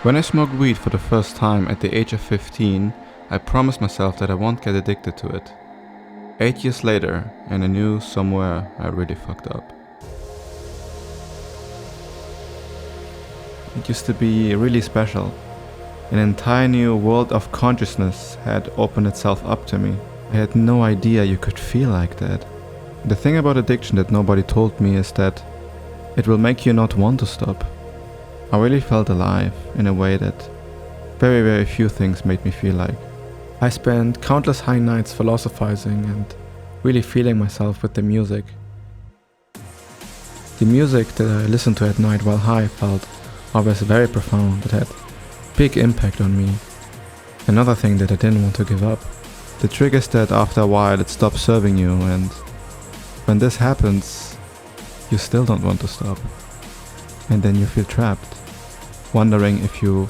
When I smoked weed for the first time at the age of 15, I promised myself that I won't get addicted to it. 8 years later, and I knew somewhere I really fucked up. It used to be really special. An entire new world of consciousness had opened itself up to me. I had no idea you could feel like that. The thing about addiction that nobody told me is that it will make you not want to stop. I really felt alive in a way that very, very few things made me feel like. I spent countless high nights philosophizing and really feeling myself with the music. The music that I listened to at night while high felt always very profound. It had big impact on me. Another thing that I didn't want to give up. The trick is that after a while it stops serving you, and when this happens, you still don't want to stop. And then you feel trapped, wondering if you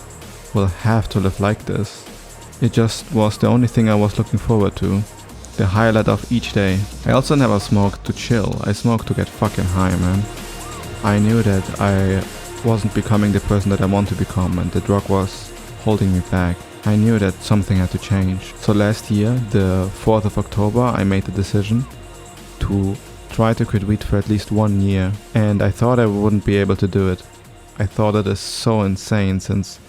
will have to live like this. It just was the only thing I was looking forward to, the highlight of each day. I also never smoked to chill, I smoked to get fucking high, man. I knew that I wasn't becoming the person that I want to become, and the drug was holding me back. I knew that something had to change. So last year, the 4th of October, I made the decision to try to quit weed for at least 1 year, and I thought I wouldn't be able to do it. I thought it is so insane since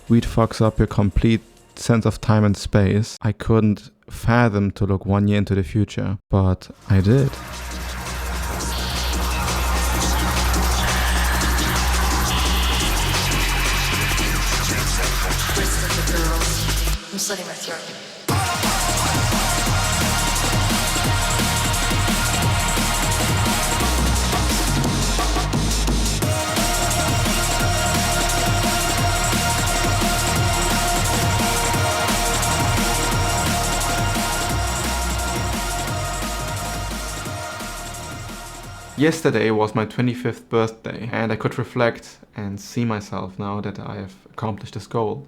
weed fucks up your complete sense of time and space. I couldn't fathom to look 1 year into the future, but I did. I'm slitting my throat. Yesterday was my 25th birthday, and I could reflect and see myself now that I have accomplished this goal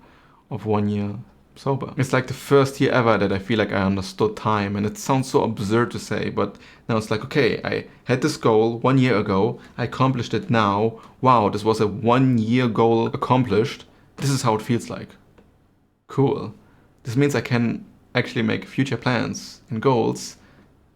of 1 year sober. It's like the first year ever that I feel like I understood time, and it sounds so absurd to say, but now it's like, okay, I had this goal 1 year ago, I accomplished it now. Wow, this was a 1 year goal accomplished. This is how it feels like. Cool. This means I can actually make future plans and goals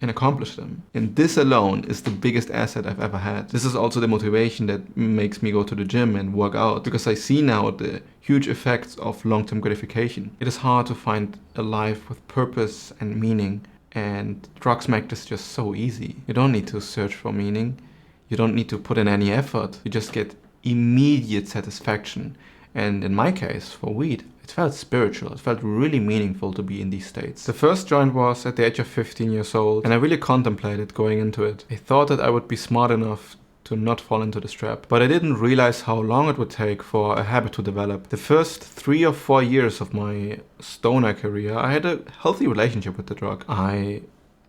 and accomplish them. And this alone is the biggest asset I've ever had. This is also the motivation that makes me go to the gym and work out, because I see now the huge effects of long-term gratification. It is hard to find a life with purpose and meaning, and drugs make this just so easy. You don't need to search for meaning. You don't need to put in any effort. You just get immediate satisfaction. And in my case, for weed, it felt spiritual. It felt really meaningful to be in these states. The first joint was at the age of 15 years old, and I really contemplated going into it. I thought that I would be smart enough to not fall into this trap, but I didn't realize how long it would take for a habit to develop. The first 3 or 4 years of my stoner career, I had a healthy relationship with the drug. I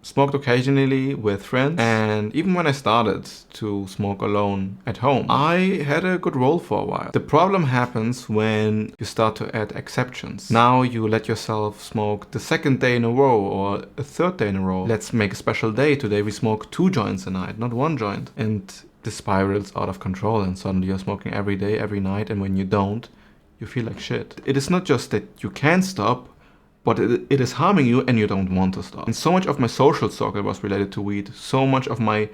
smoked occasionally with friends, and even when I started to smoke alone at home, I had a good roll for a while. The problem happens when you start to add exceptions. Now you let yourself smoke the second day in a row or a third day in a row. Let's make a special day. Today we smoke 2 joints a night, not 1 joint. And the spiral's out of control, and suddenly you're smoking every day, every night, and when you don't, you feel like shit. It is not just that you can't stop, but it is harming you and you don't want to stop. And so much of my social circle was related to weed. So much of my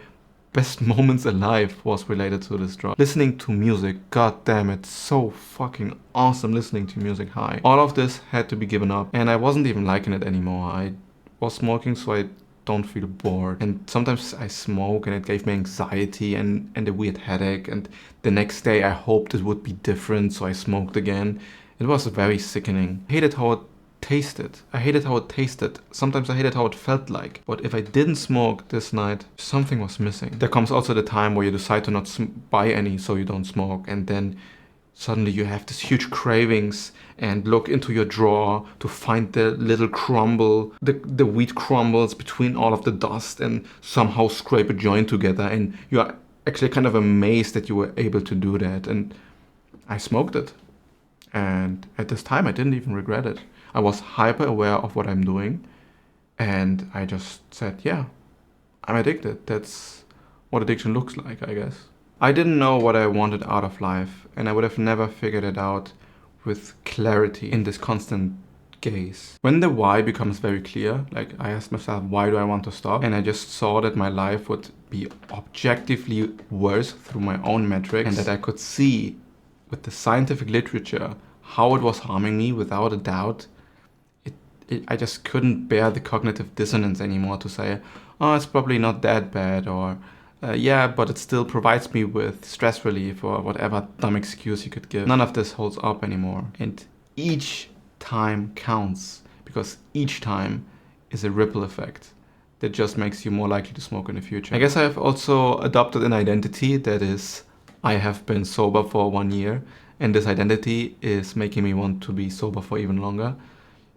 best moments alive was related to this drug. Listening to music, god damn it, so fucking awesome listening to music high. All of this had to be given up, and I wasn't even liking it anymore. I was smoking so I don't feel bored. And sometimes I smoke and it gave me anxiety and a weird headache, and the next day I hoped it would be different, so I smoked again. It was very sickening. I hated how it tasted. I hated how it tasted. Sometimes I hated how it felt like. But if I didn't smoke this night, something was missing. There comes also the time where you decide to not buy any so you don't smoke, and then suddenly you have this huge cravings and look into your drawer to find the little crumble, the wheat crumbles between all of the dust, and somehow scrape a joint together, and you are actually kind of amazed that you were able to do that. And I smoked it. And at this time I didn't even regret it. I was hyper aware of what I'm doing, and I just said, yeah, I'm addicted. That's what addiction looks like, I guess. I didn't know what I wanted out of life, and I would have never figured it out with clarity in this constant gaze. When the why becomes very clear, like I asked myself, why do I want to stop? And I just saw that my life would be objectively worse through my own metrics, and that I could see with the scientific literature how it was harming me without a doubt. I just couldn't bear the cognitive dissonance anymore to say, oh, it's probably not that bad, or yeah, but it still provides me with stress relief, or whatever dumb excuse you could give. None of this holds up anymore. And each time counts, because each time is a ripple effect that just makes you more likely to smoke in the future. I guess I have also adopted an identity that is, I have been sober for 1 year, and this identity is making me want to be sober for even longer,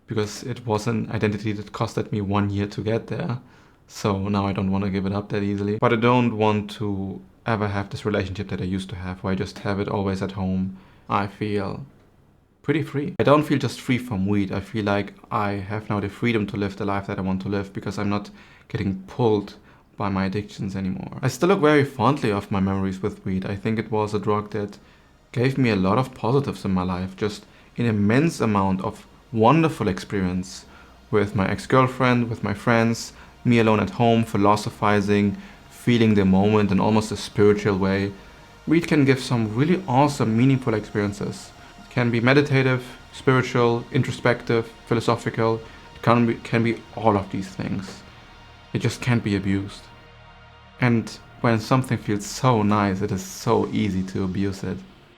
because it was an identity that costed me 1 year to get there. So now I don't want to give it up that easily. But I don't want to ever have this relationship that I used to have, where I just have it always at home. I feel pretty free. I don't feel just free from weed. I feel like I have now the freedom to live the life that I want to live, because I'm not getting pulled by my addictions anymore. I still look very fondly of my memories with weed. I think it was a drug that gave me a lot of positives in my life, just an immense amount of wonderful experience with my ex-girlfriend, with my friends, me alone at home, philosophizing, feeling the moment in almost a spiritual way. Weed can give some really awesome, meaningful experiences. It can be meditative, spiritual, introspective, philosophical. It can be all of these things. It just can't be abused. And when something feels so nice, it is so easy to abuse it.